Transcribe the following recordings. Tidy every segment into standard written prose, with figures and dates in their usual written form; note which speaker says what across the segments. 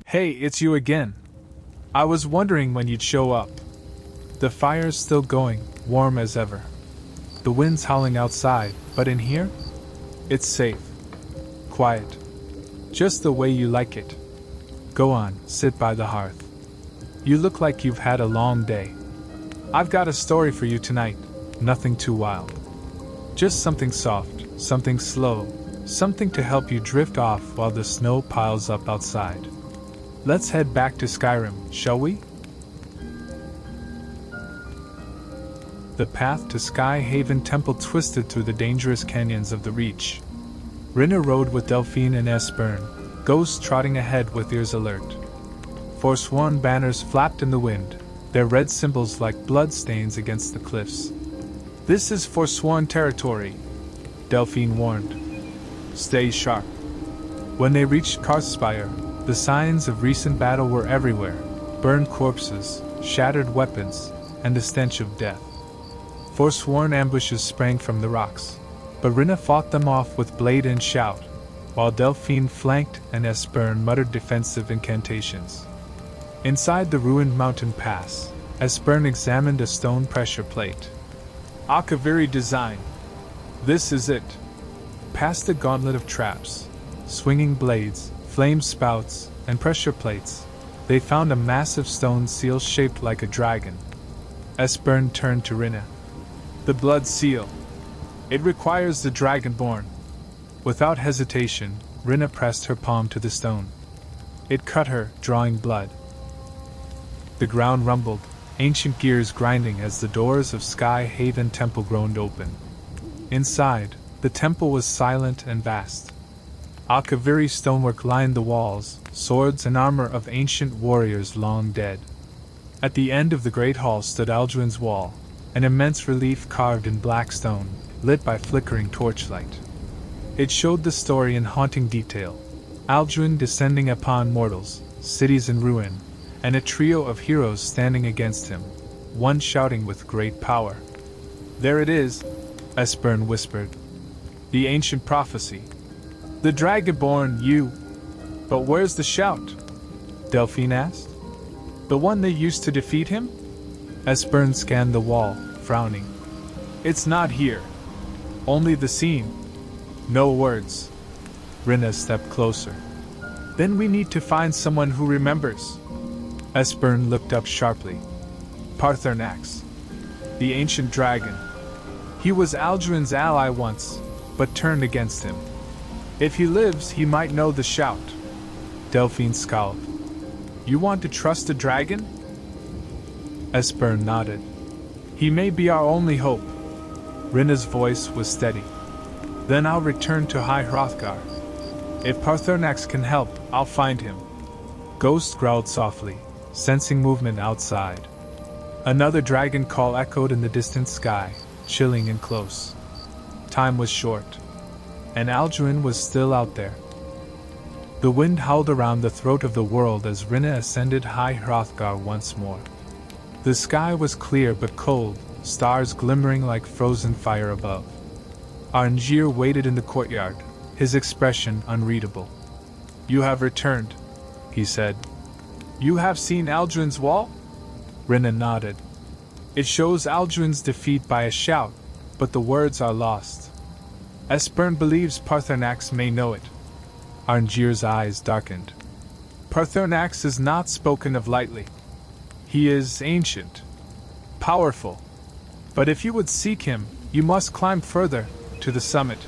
Speaker 1: Hey, it's you again. I was wondering when you'd show up. The fire's still going, warm as ever. The wind's howling outside, but in here? It's safe. Quiet. Just the way you like it. Go on, sit by the hearth. You look like you've had a long day. I've got a story for you tonight, nothing too wild. Just something soft, something slow, something to help you drift off while the snow piles up outside. Let's head back to Skyrim, shall we? The path to Sky Haven Temple twisted through the dangerous canyons of the Reach. Rinna rode with Delphine and Esbern, ghosts trotting ahead with ears alert. Forsworn banners flapped in the wind, their red symbols like blood stains against the cliffs. This is Forsworn territory, Delphine warned. Stay sharp. When they reached Karthspire, the signs of recent battle were everywhere: burned corpses, shattered weapons, and the stench of death. Forsworn ambushes sprang from the rocks, but Rinna fought them off with blade and shout, while Delphine flanked and Esbern muttered defensive incantations. Inside the ruined mountain pass, Esbern examined a stone pressure plate. Akaviri design. This is it. Past the gauntlet of traps, swinging blades, flame spouts, and pressure plates, they found a massive stone seal shaped like a dragon. Esbern turned to Rinna. The blood seal. It requires the dragonborn. Without hesitation, Rinna pressed her palm to the stone. It cut her, drawing blood. The ground rumbled, ancient gears grinding as the doors of Sky Haven Temple groaned open. Inside, the temple was silent and vast. Akaviri stonework lined the walls, swords and armor of ancient warriors long dead. At the end of the great hall stood Alduin's wall, an immense relief carved in black stone, lit by flickering torchlight. It showed the story in haunting detail: Alduin descending upon mortals, cities in ruin, and a trio of heroes standing against him, one shouting with great power. There it is, Esbern whispered. The ancient prophecy. The Dragonborn, you. But where's the shout? Delphine asked. The one they used to defeat him? Esbern scanned the wall, frowning. It's not here. Only the scene. No words. Rinna stepped closer. Then we need to find someone who remembers. Esbern looked up sharply. Parthernax. The ancient dragon. He was Alduin's ally once, but turned against him. If he lives, he might know the shout. Delphine scowled. You want to trust a dragon? Esbern nodded. He may be our only hope. Rinna's voice was steady. Then I'll return to High Hrothgar. If Parthernax can help, I'll find him. Ghost growled softly, sensing movement outside. Another dragon call echoed in the distant sky, chilling and close. Time was short, and Alduin was still out there. The wind howled around the throat of the world as Rinna ascended High Hrothgar once more. The sky was clear but cold, stars glimmering like frozen fire above. Arngeir waited in the courtyard, his expression unreadable. You have returned, he said. You have seen Alduin's wall? Rinna nodded. It shows Alduin's defeat by a shout, but the words are lost. Esbern believes Parthernax may know it. Arngeir's eyes darkened. Parthernax is not spoken of lightly. He is ancient, powerful. But if you would seek him, you must climb further, to the summit.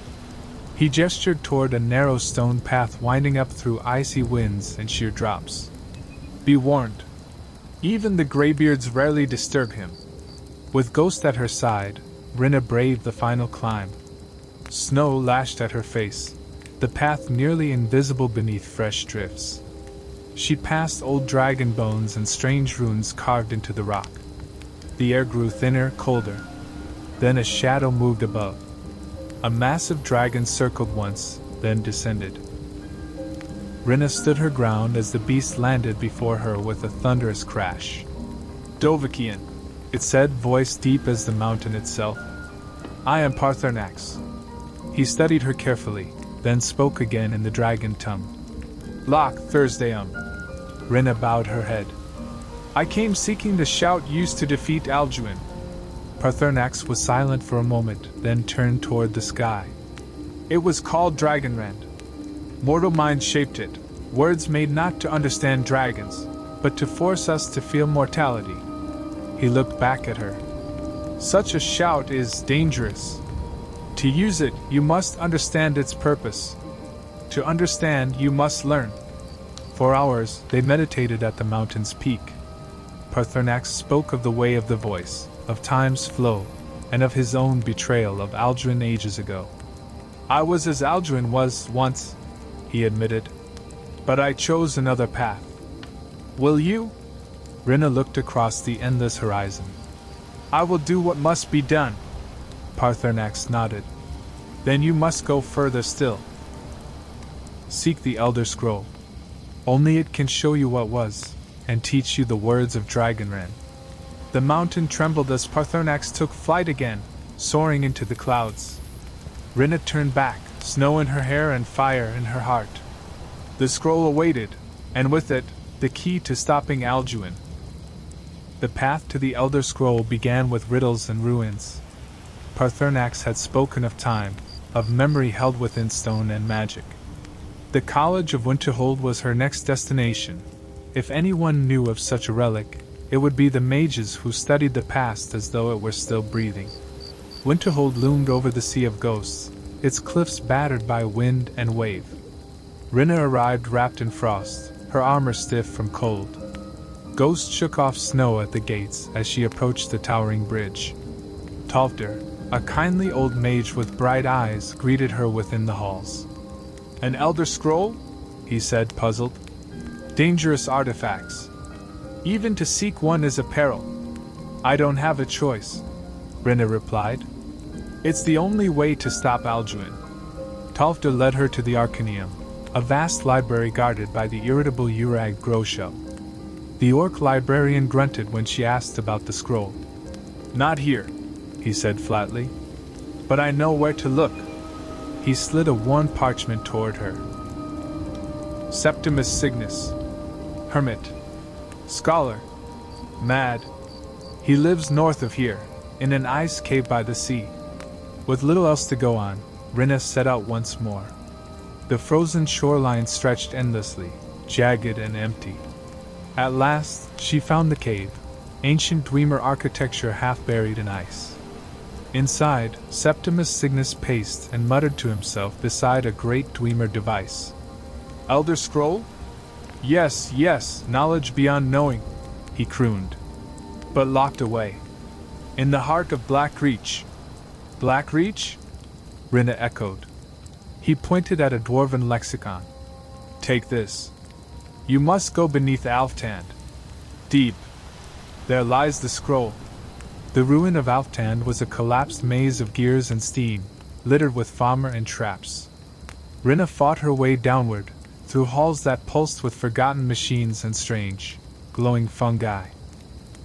Speaker 1: He gestured toward a narrow stone path winding up through icy winds and sheer drops. Be warned. Even the graybeards rarely disturb him. With Ghost at her side, Rinna braved the final climb. Snow lashed at her face, the path nearly invisible beneath fresh drifts. She passed old dragon bones and strange runes carved into the rock. The air grew thinner, colder. Then a shadow moved above. A massive dragon circled once, then descended. Rinna stood her ground as the beast landed before her with a thunderous crash. Dovahkiin, it said, voice deep as the mountain itself. I am Parthernax. He studied her carefully, then spoke again in the dragon tongue. Loch Thursdayum. Rinna bowed her head. I came seeking the shout used to defeat Alduin. Paarthurnax was silent for a moment, then turned toward the sky. It was called Dragonrend. Mortal mind shaped it, words made not to understand dragons, but to force us to feel mortality. He looked back at her. Such a shout is dangerous. To use it, you must understand its purpose. To understand, you must learn. For hours, they meditated at the mountain's peak. Paarthurnax spoke of the way of the voice, of time's flow, and of his own betrayal of Alduin ages ago. I was as Alduin was once, he admitted, but I chose another path. Will you? Rinna looked across the endless horizon. I will do what must be done. Paarthurnax nodded. Then you must go further still. Seek the Elder Scroll. Only it can show you what was, and teach you the words of Dragonrend. The mountain trembled as Paarthurnax took flight again, soaring into the clouds. Rinna turned back, snow in her hair and fire in her heart. The scroll awaited, and with it, the key to stopping Alduin. The path to the Elder Scroll began with riddles and ruins. Paarthurnax had spoken of time, of memory held within stone and magic. The College of Winterhold was her next destination. If anyone knew of such a relic, it would be the mages who studied the past as though it were still breathing. Winterhold loomed over the sea of ghosts, its cliffs battered by wind and wave. Rinna arrived wrapped in frost, her armor stiff from cold. Ghosts shook off snow at the gates as she approached the towering bridge. Tavder, a kindly old mage with bright eyes, greeted her within the halls. An Elder Scroll? He said, puzzled. Dangerous artifacts. Even to seek one is a peril. I don't have a choice, Rinna replied. It's the only way to stop Alduin. Tavder led her to the Arcaneum, a vast library guarded by the irritable Urag Grosho. The orc librarian grunted when she asked about the scroll. Not here, he said flatly. But I know where to look. He slid a worn parchment toward her. Septimus Cygnus. Hermit. Scholar. Mad. He lives north of here, in an ice cave by the sea. With little else to go on, Rinna set out once more. The frozen shoreline stretched endlessly, jagged and empty. At last, she found the cave, ancient Dwemer architecture half buried in ice. Inside, Septimus Cygnus paced and muttered to himself beside a great Dwemer device. Elder Scroll? Yes, yes, knowledge beyond knowing, he crooned. But locked away. In the heart of Black Reach. Black Reach? Rinna echoed. He pointed at a dwarven lexicon. Take this. You must go beneath Alftand. Deep. There lies the scroll. The ruin of Alftand was a collapsed maze of gears and steam, littered with farmer and traps. Rinna fought her way downward, through halls that pulsed with forgotten machines and strange, glowing fungi.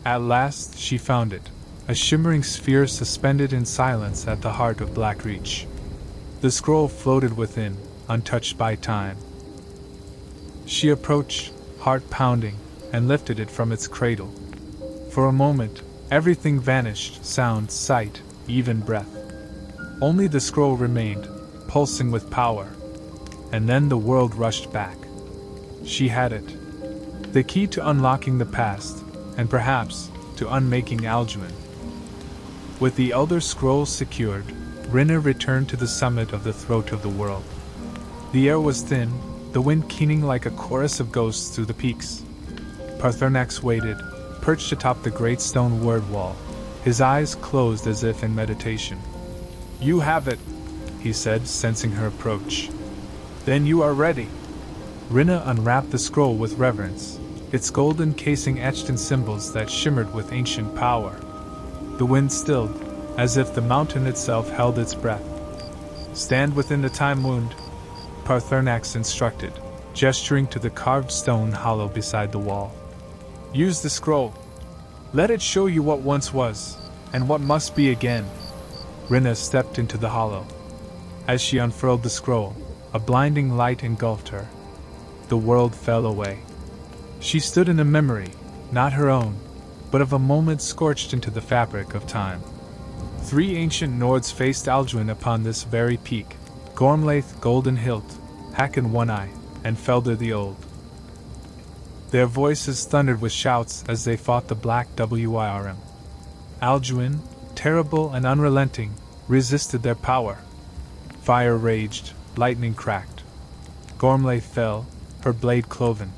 Speaker 1: At last, she found it, a shimmering sphere suspended in silence at the heart of Blackreach. The scroll floated within, untouched by time. She approached, heart pounding, and lifted it from its cradle. For a moment, everything vanished, sound, sight, even breath. Only the scroll remained, pulsing with power. And then the world rushed back. She had it. The key to unlocking the past, and perhaps, to unmaking Alduin. With the Elder Scrolls secured, Rinna returned to the summit of the throat of the world. The air was thin, the wind keening like a chorus of ghosts through the peaks. Paarthurnax waited, perched atop the great stone word wall, his eyes closed as if in meditation. You have it, he said, sensing her approach. Then you are ready. Rinna unwrapped the scroll with reverence, its golden casing etched in symbols that shimmered with ancient power. The wind stilled, as if the mountain itself held its breath. Stand within the time wound, Paarthurnax instructed, gesturing to the carved stone hollow beside the wall. Use the scroll. Let it show you what once was, and what must be again. Rinna stepped into the hollow. As she unfurled the scroll, a blinding light engulfed her. The world fell away. She stood in a memory, not her own, but of a moment scorched into the fabric of time. 3 ancient Nords faced Alduin upon this very peak: Gormlaith, Golden Hilt, Hakon One Eye, and Felder the Old. Their voices thundered with shouts as they fought the Black Wyrm. Alduin, terrible and unrelenting, resisted their power. Fire raged, lightning cracked. Gormlaith fell, her blade cloven.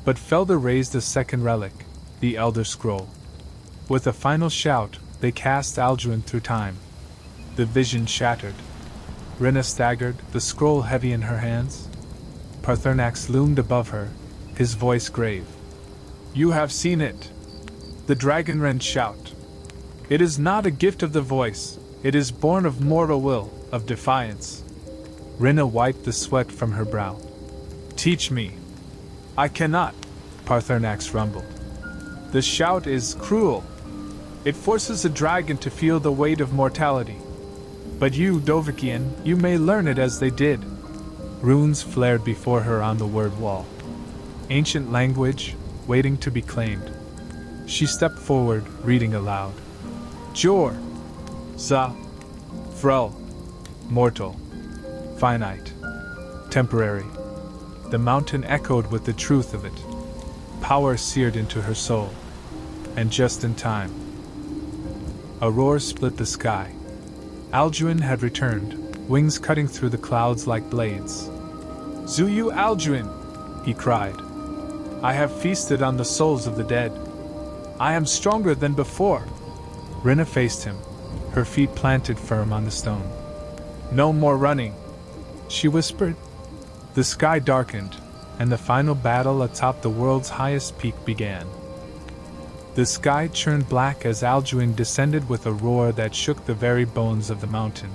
Speaker 1: But Felder raised a second relic, the Elder Scroll. With a final shout, they cast Alduin through time. The vision shattered. Rinna staggered, the scroll heavy in her hands. Paarthurnax loomed above her, his voice grave. "You have seen it!" The dragonrend shout. "It is not a gift of the voice, it is born of mortal will, of defiance." Rinna wiped the sweat from her brow. "Teach me." "I cannot," Paarthurnax rumbled. "The shout is cruel. It forces a dragon to feel the weight of mortality. But you, Dovahkiin, you may learn it as they did." Runes flared before her on the word wall. Ancient language, waiting to be claimed. She stepped forward, reading aloud. Jor, Za, Frel, mortal, finite, temporary. The mountain echoed with the truth of it. Power seared into her soul. And just in time, a roar split the sky. Alduin had returned, wings cutting through the clouds like blades. "Zuyu Alduin!" he cried. "I have feasted on the souls of the dead. I am stronger than before." Rinna faced him, her feet planted firm on the stone. "No more running," she whispered. The sky darkened, and the final battle atop the world's highest peak began. The sky churned black as Alduin descended with a roar that shook the very bones of the mountain.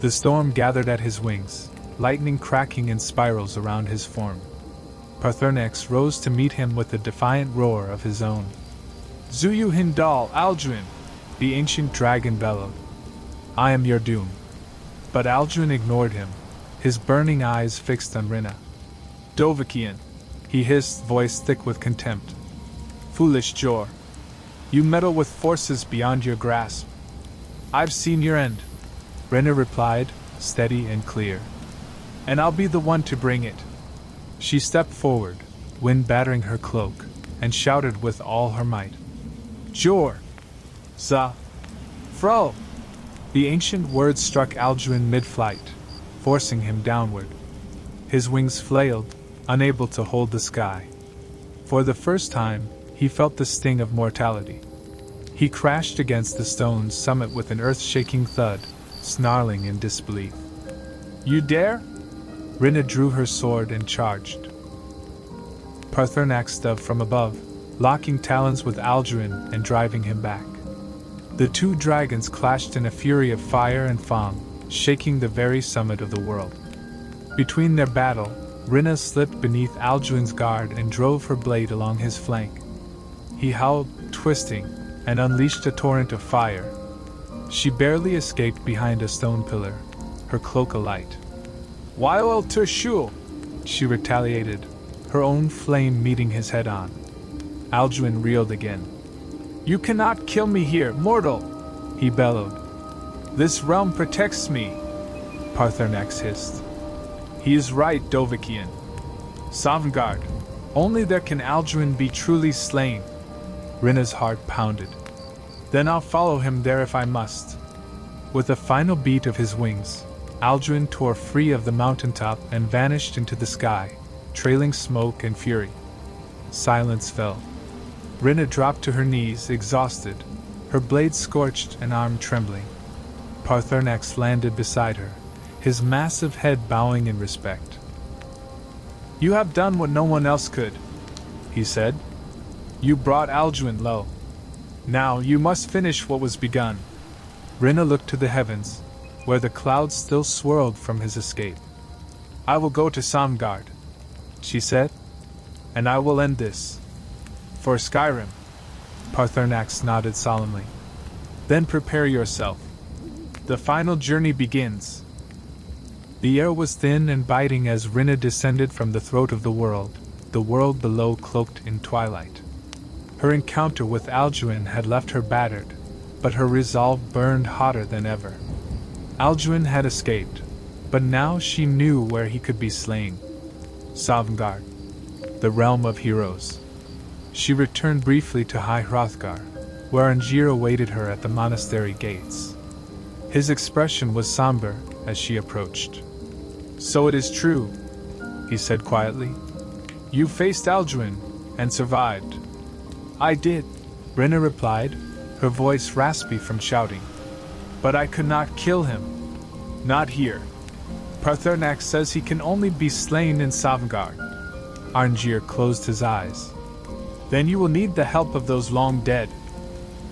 Speaker 1: The storm gathered at his wings, lightning cracking in spirals around his form. Paarthurnax rose to meet him with a defiant roar of his own. "Zuyu Hindal, Alduin!" the ancient dragon bellowed. "I am your doom." But Alduin ignored him, his burning eyes fixed on Rinna. "Dovahkiin," he hissed, voice thick with contempt. "Foolish Jor. You meddle with forces beyond your grasp." "I've seen your end," Rinna replied, steady and clear. "And I'll be the one to bring it." She stepped forward, wind battering her cloak, and shouted with all her might. "Jor! Za! Frel!" The ancient words struck Alduin mid-flight, forcing him downward. His wings flailed, unable to hold the sky. For the first time, he felt the sting of mortality. He crashed against the stone's summit with an earth-shaking thud, snarling in disbelief. "You dare?" Rinna drew her sword and charged. Paarthurnax dove from above, locking talons with Alduin and driving him back. The two dragons clashed in a fury of fire and foam, shaking the very summit of the world. Between their battle, Rinna slipped beneath Alduin's guard and drove her blade along his flank. He howled, twisting, and unleashed a torrent of fire. She barely escaped behind a stone pillar, her cloak alight. "Wael Tershul!" she retaliated, her own flame meeting his head-on. Alduin reeled again. "You cannot kill me here, mortal!" he bellowed. "This realm protects me," Paarthurnax hissed. "He is right, Dovahkiin. Sovngarde, only there can Alduin be truly slain." Rinna's heart pounded. "Then I'll follow him there if I must." With a final beat of his wings, Alduin tore free of the mountaintop and vanished into the sky, trailing smoke and fury. Silence fell. Rinna dropped to her knees, exhausted, her blade scorched and arm trembling. Paarthurnax landed beside her, his massive head bowing in respect. "You have done what no one else could," he said. "You brought Alduin low. Now you must finish what was begun." Rinna looked to the heavens, where the clouds still swirled from his escape. "I will go to Sovngarde," she said, "and I will end this. For Skyrim." Paarthurnax nodded solemnly. "Then prepare yourself. The final journey begins." The air was thin and biting as Rinna descended from the throat of the the world below cloaked in twilight. Her encounter with Alduin had left her battered, but her resolve burned hotter than ever. Alduin had escaped, but now she knew where he could be slain. Sovngarde, the realm of heroes. She returned briefly to High Hrothgar, where Angier awaited her at the monastery gates. His expression was somber as she approached. "So it is true," he said quietly. "You faced Alduin and survived." "I did," Brenna replied, her voice raspy from shouting. "But I could not kill him. Not here. Parthernax says he can only be slain in Sovngarde." Arngeir closed his eyes. "Then you will need the help of those long dead.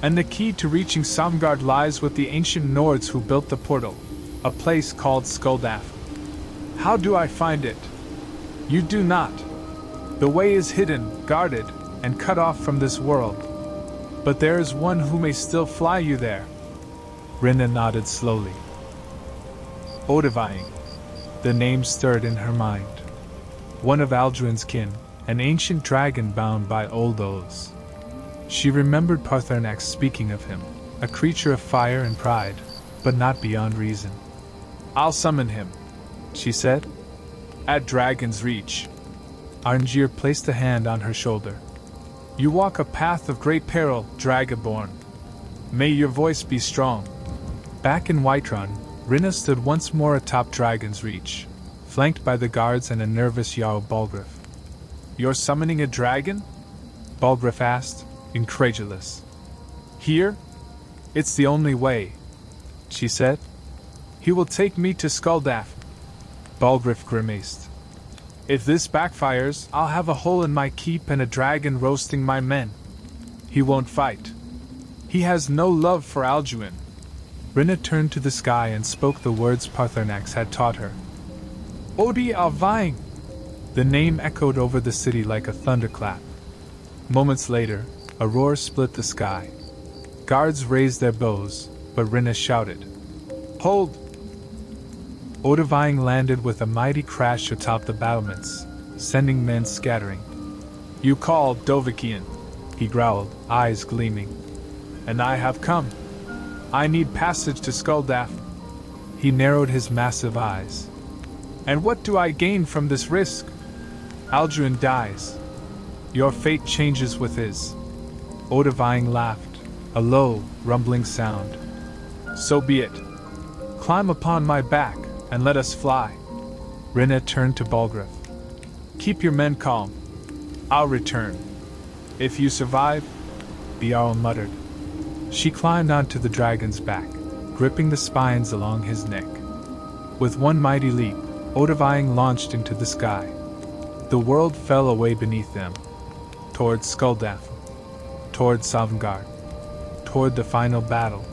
Speaker 1: And the key to reaching Sovngarde lies with the ancient Nords who built the portal, a place called Skuldaf. How do I find it? You do not. The way is hidden, guarded, and cut off from this world. But there is one who may still fly you there." Rinna nodded slowly. Odahviing. The name stirred in her mind. One of Alduin's kin, an ancient dragon bound by old oaths. She remembered Parthernax speaking of him, a creature of fire and pride, but not beyond reason. "I'll summon him," she said. "At Dragon's Reach." Arngeir placed a hand on her shoulder. "You walk a path of great peril, Dragonborn. May your voice be strong." Back in Whiterun, Rinna stood once more atop Dragon's Reach, flanked by the guards and a nervous Jarl Balgruuf. "You're summoning a dragon?" Balgruuf asked, incredulous. "Here? It's the only way," she said. "He will take me to Skuldaf." Balgruuf grimaced. "If this backfires, I'll have a hole in my keep and a dragon roasting my men. He won't fight. He has no love for Alduin." Rinna turned to the sky and spoke the words Parthernax had taught her. Odahviing! The name echoed over the city like a thunderclap. Moments later, a roar split the sky. Guards raised their bows, but Rinna shouted, "Hold!" Odahviing landed with a mighty crash atop the battlements, sending men scattering. "You called, Dovahkiin," he growled, eyes gleaming. "And I have come. I need passage to Skuldaf." He narrowed his massive eyes. "And what do I gain from this risk?" "Alduin dies. Your fate changes with his." Odahviing laughed, a low, rumbling sound. "So be it. Climb upon my back, and let us fly." Rinna turned to Balgruuf. "Keep your men calm. I'll return. If you survive," the Jarl muttered. She climbed onto the dragon's back, gripping the spines along his neck. With one mighty leap, Odahviing launched into the sky. The world fell away beneath them. Toward Skuldaf. Toward Sovngarde. Toward the final battle.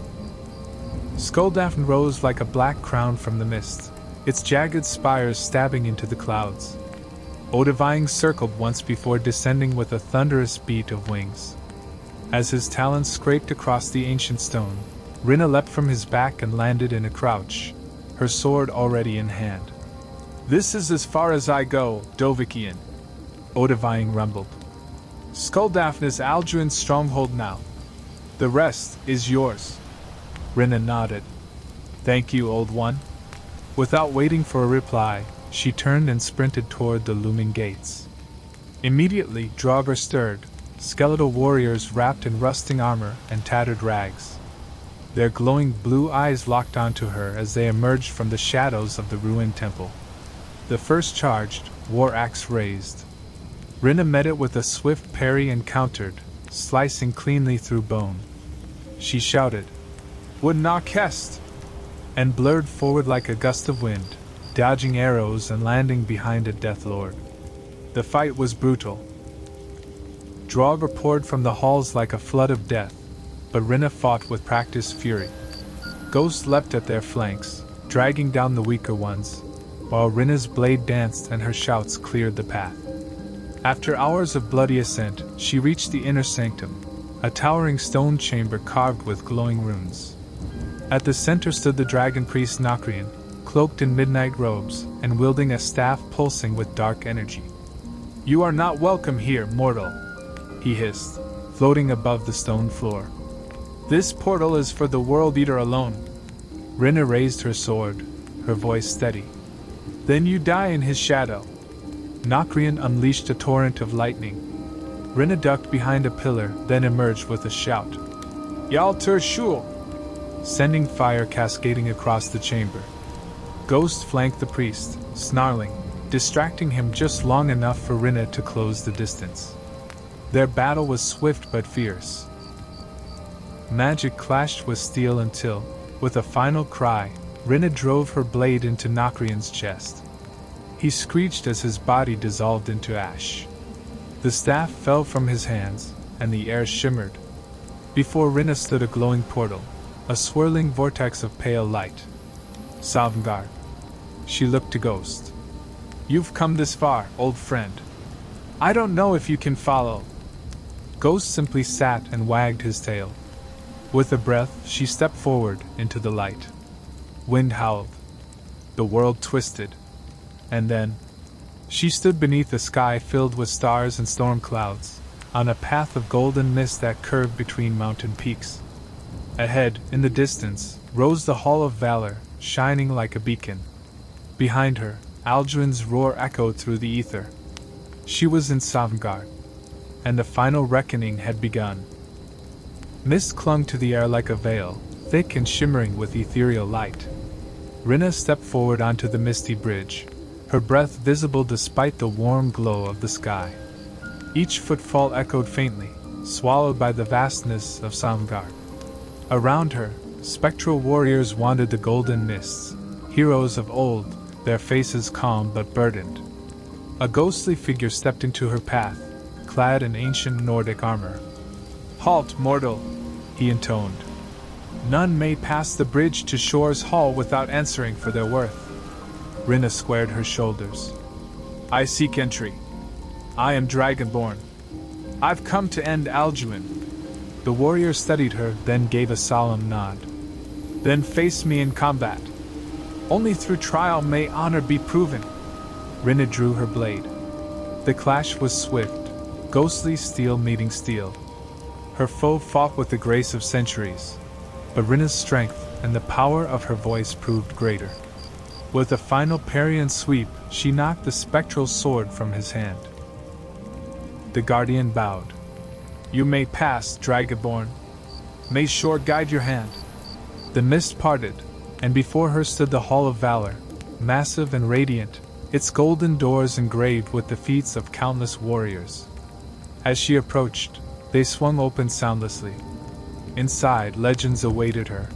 Speaker 1: Skuldaf rose like a black crown from the mist, its jagged spires stabbing into the clouds. Odahviing circled once before descending with a thunderous beat of wings. As his talons scraped across the ancient stone, Rinna leapt from his back and landed in a crouch, her sword already in hand. "This is as far as I go, Dovahkiin," Odahviing rumbled. "Skuldaf is Alduin's stronghold now. The rest is yours." Rinna nodded. "Thank you, old one." Without waiting for a reply, she turned and sprinted toward the looming gates. Immediately, Draugr stirred, skeletal warriors wrapped in rusting armor and tattered rags. Their glowing blue eyes locked onto her as they emerged from the shadows of the ruined temple. The first charged, war axe raised. Rinna met it with a swift parry and countered, slicing cleanly through bone. She shouted, "Would not kest!" and blurred forward like a gust of wind, dodging arrows and landing behind a Death Lord. The fight was brutal. Draugr poured from the halls like a flood of death, but Rinna fought with practiced fury. Ghosts leapt at their flanks, dragging down the weaker ones, while Rinna's blade danced and her shouts cleared the path. After hours of bloody ascent, she reached the inner sanctum, a towering stone chamber carved with glowing runes. At the center stood the dragon priest Narration, cloaked in midnight robes and wielding a staff pulsing with dark energy. You are not welcome here, mortal, he hissed, floating above the stone floor. This portal is for the World Eater alone. Rinna raised her sword, her voice steady. Then you die in his shadow. Narration unleashed a torrent of lightning. Rinna ducked behind a pillar, then emerged with a shout. Yalter Shul! Sending fire cascading across the chamber. Ghost flanked the priest, snarling, distracting him just long enough for Rinna to close the distance. Their battle was swift but fierce. Magic clashed with steel until, with a final cry, Rinna drove her blade into Nakrayan's chest. He screeched as his body dissolved into ash. The staff fell from his hands, and the air shimmered. Before Rinna stood a glowing portal, a swirling vortex of pale light. Sovngarde. She looked to Ghost. You've come this far, old friend. I don't know if you can follow. Ghost simply sat and wagged his tail. With a breath, she stepped forward into the light. Wind howled. The world twisted. And then, she stood beneath a sky filled with stars and storm clouds, on a path of golden mist that curved between mountain peaks. Ahead, in the distance, rose the Hall of Valor, shining like a beacon. Behind her, Alduin's roar echoed through the ether. She was in Sovngarde, and the final reckoning had begun. Mist clung to the air like a veil, thick and shimmering with ethereal light. Rinna stepped forward onto the misty bridge, her breath visible despite the warm glow of the sky. Each footfall echoed faintly, swallowed by the vastness of Sovngarde. Around her, spectral warriors wandered the golden mists, heroes of old, their faces calm but burdened. A ghostly figure stepped into her path, clad in ancient Nordic armor. Halt, mortal, he intoned. None may pass the bridge to Shore's Hall without answering for their worth. Rinna squared her shoulders. I seek entry. I am Dragonborn. I've come to end Alduin. The warrior studied her, then gave a solemn nod. Then face me in combat. Only through trial may honor be proven. Rinna drew her blade. The clash was swift, ghostly steel meeting steel. Her foe fought with the grace of centuries, but Rinna's strength and the power of her voice proved greater. With a final parry and sweep, she knocked the spectral sword from his hand. The guardian bowed. You may pass, Dragonborn. May Shore guide your hand. The mist parted, and before her stood the Hall of Valor, massive and radiant, its golden doors engraved with the feats of countless warriors. As she approached, they swung open soundlessly. Inside, legends awaited her.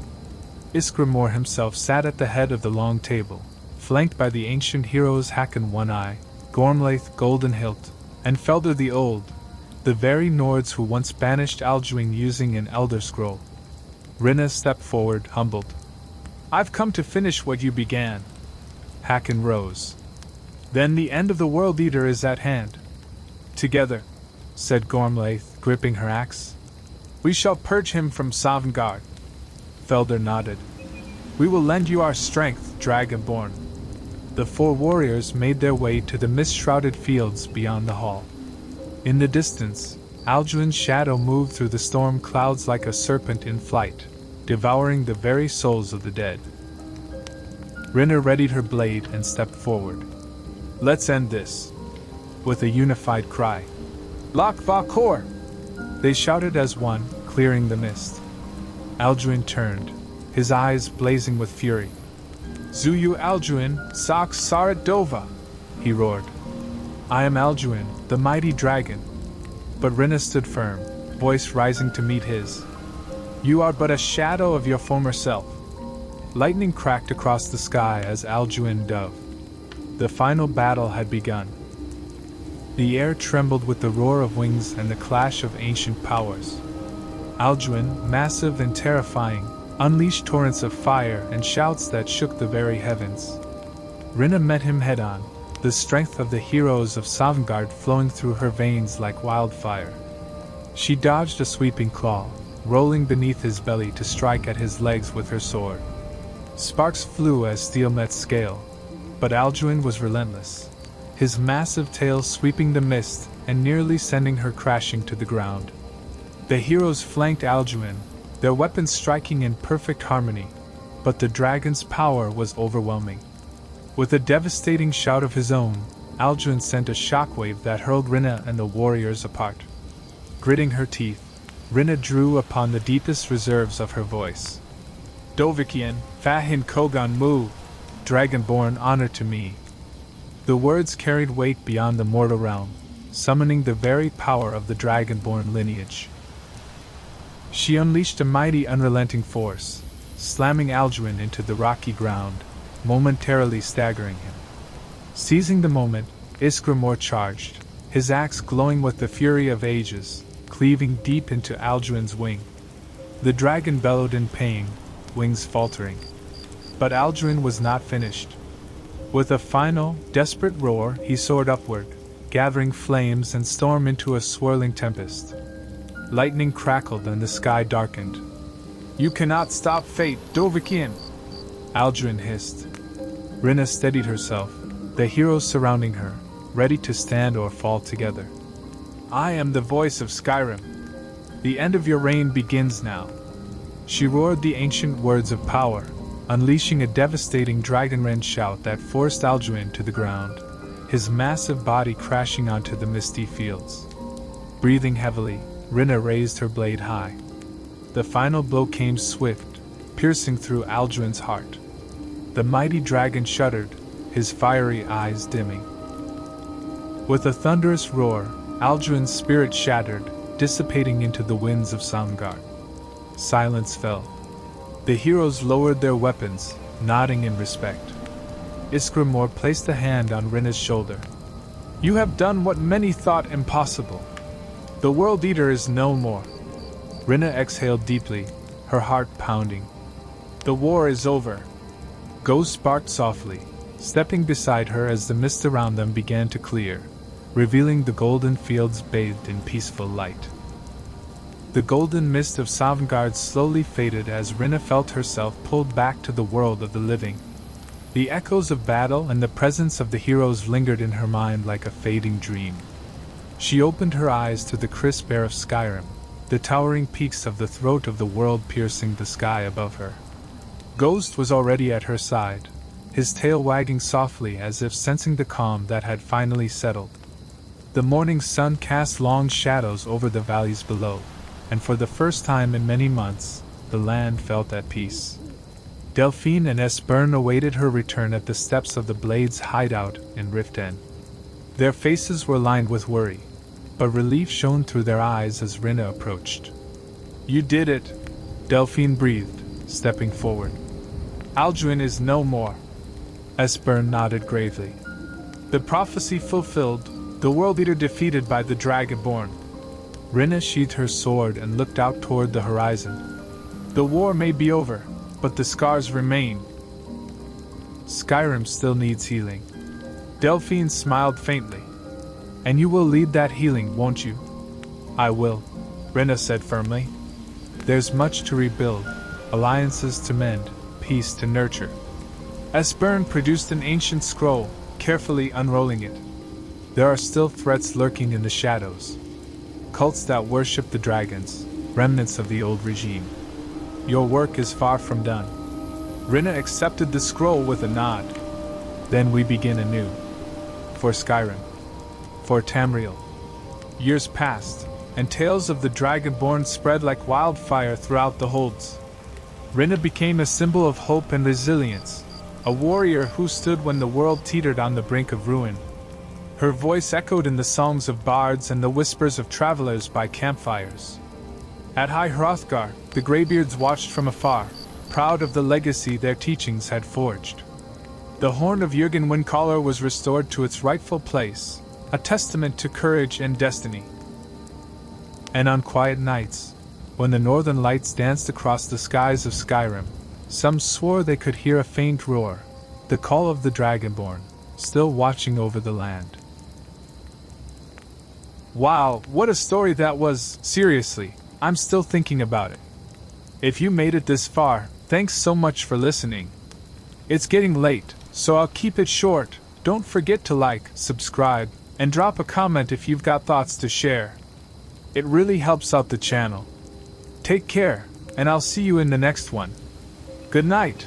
Speaker 1: Iskramor himself sat at the head of the long table, flanked by the ancient heroes Hakon One-Eye, Gormlaith Goldenhilt, and Felder the Old, the very Nords who once banished Alduin using an Elder Scroll. Rinna stepped forward, humbled. I've come to finish what you began. Hakon rose. Then the end of the World Eater is at hand. Together, said Gormlaith, gripping her axe, we shall purge him from Sovngarde. Felder nodded. We will lend you our strength, Dragonborn. The four warriors made their way to the mist-shrouded fields beyond the hall. In the distance, Alduin's shadow moved through the storm clouds like a serpent in flight, devouring the very souls of the dead. Rinna readied her blade and stepped forward. Let's end this. With a unified cry. Lok Vakor! They shouted as one, clearing the mist. Alduin turned, his eyes blazing with fury. Zuyu Alduin, Sak Sarat Dova! He roared. I am Alduin, the mighty dragon. But Rinna stood firm, voice rising to meet his. You are but a shadow of your former self. Lightning cracked across the sky as Alduin dove. The final battle had begun. The air trembled with the roar of wings and the clash of ancient powers. Alduin, massive and terrifying, unleashed torrents of fire and shouts that shook the very heavens. Rinna met him head-on, the strength of the heroes of Sovngarde flowing through her veins like wildfire. She dodged a sweeping claw, rolling beneath his belly to strike at his legs with her sword. Sparks flew as steel met scale, but Alduin was relentless. his massive tail sweeping the mist and nearly sending her crashing to the ground. The heroes flanked Alduin, their weapons striking in perfect harmony, but the dragon's power was overwhelming. With a devastating shout of his own, Alduin sent a shockwave that hurled Rinna and the warriors apart. Gritting her teeth, Rinna drew upon the deepest reserves of her voice. Dovikian, Fahin Kogan Mu, Dragonborn honor to me. The words carried weight beyond the mortal realm, summoning the very power of the Dragonborn lineage. She unleashed a mighty unrelenting force, slamming Alduin into the rocky ground, momentarily staggering him. Seizing the moment, Iskramor charged, his axe glowing with the fury of ages, cleaving deep into Alduin's wing. The dragon bellowed in pain, wings faltering. But Alduin was not finished. With a final, desperate roar, he soared upward, gathering flames and storm into a swirling tempest. Lightning crackled and the sky darkened. You cannot stop fate, Dovikian! Alduin hissed. Rinna steadied herself, the heroes surrounding her, ready to stand or fall together. I am the voice of Skyrim. The end of your reign begins now. She roared the ancient words of power, unleashing a devastating dragonrend shout that forced Alduin to the ground, his massive body crashing onto the misty fields. Breathing heavily, Rinna raised her blade high. The final blow came swift, piercing through Alduin's heart. The mighty dragon shuddered, his fiery eyes dimming. With a thunderous roar, Alduin's spirit shattered, dissipating into the winds of Soundgarde. Silence fell. The heroes lowered their weapons, nodding in respect. Iskramor placed a hand on Rinna's shoulder. You have done what many thought impossible. The World Eater is no more. Rinna exhaled deeply, her heart pounding. The war is over. Ghost barked softly, stepping beside her as the mist around them began to clear, revealing the golden fields bathed in peaceful light. The golden mist of Sovngarde slowly faded as Rinna felt herself pulled back to the world of the living. The echoes of battle and the presence of the heroes lingered in her mind like a fading dream. She opened her eyes to the crisp air of Skyrim, the towering peaks of the throat of the world piercing the sky above her. Ghost was already at her side, his tail wagging softly as if sensing the calm that had finally settled. The morning sun cast long shadows over the valleys below, and for the first time in many months, the land felt at peace. Delphine and Esbern awaited her return at the steps of the Blades' hideout in Rift End. Their faces were lined with worry, but relief shone through their eyes as Rinna approached. You did it, Delphine breathed, stepping forward. Alduin is no more. Esbern nodded gravely. The prophecy fulfilled, the World Eater defeated by the Dragonborn. Rinna sheathed her sword and looked out toward the horizon. The war may be over, but the scars remain. Skyrim still needs healing. Delphine smiled faintly. And you will lead that healing, won't you? I will, Rinna said firmly. There's much to rebuild, alliances to mend, peace to nurture. Esbern produced an ancient scroll, carefully unrolling it. There are still threats lurking in the shadows. Cults that worship the dragons, remnants of the old regime. Your work is far from done. Rinna accepted the scroll with a nod. Then we begin anew. For Skyrim. For Tamriel. Years passed, and tales of the Dragonborn spread like wildfire throughout the holds. Rinna became a symbol of hope and resilience, a warrior who stood when the world teetered on the brink of ruin. Her voice echoed in the songs of bards and the whispers of travelers by campfires. At High Hrothgar, the Greybeards watched from afar, proud of the legacy their teachings had forged. The horn of Jürgen Windcaller was restored to its rightful place, a testament to courage and destiny. And on quiet nights, when the northern lights danced across the skies of Skyrim, some swore they could hear a faint roar, the call of the Dragonborn, still watching over the land. Wow, what a story that was! Seriously, I'm still thinking about it. If you made it this far, thanks so much for listening. It's getting late, so I'll keep it short. Don't forget to like, subscribe, and drop a comment if you've got thoughts to share. It really helps out the channel. Take care, and I'll see you in the next one. Good night.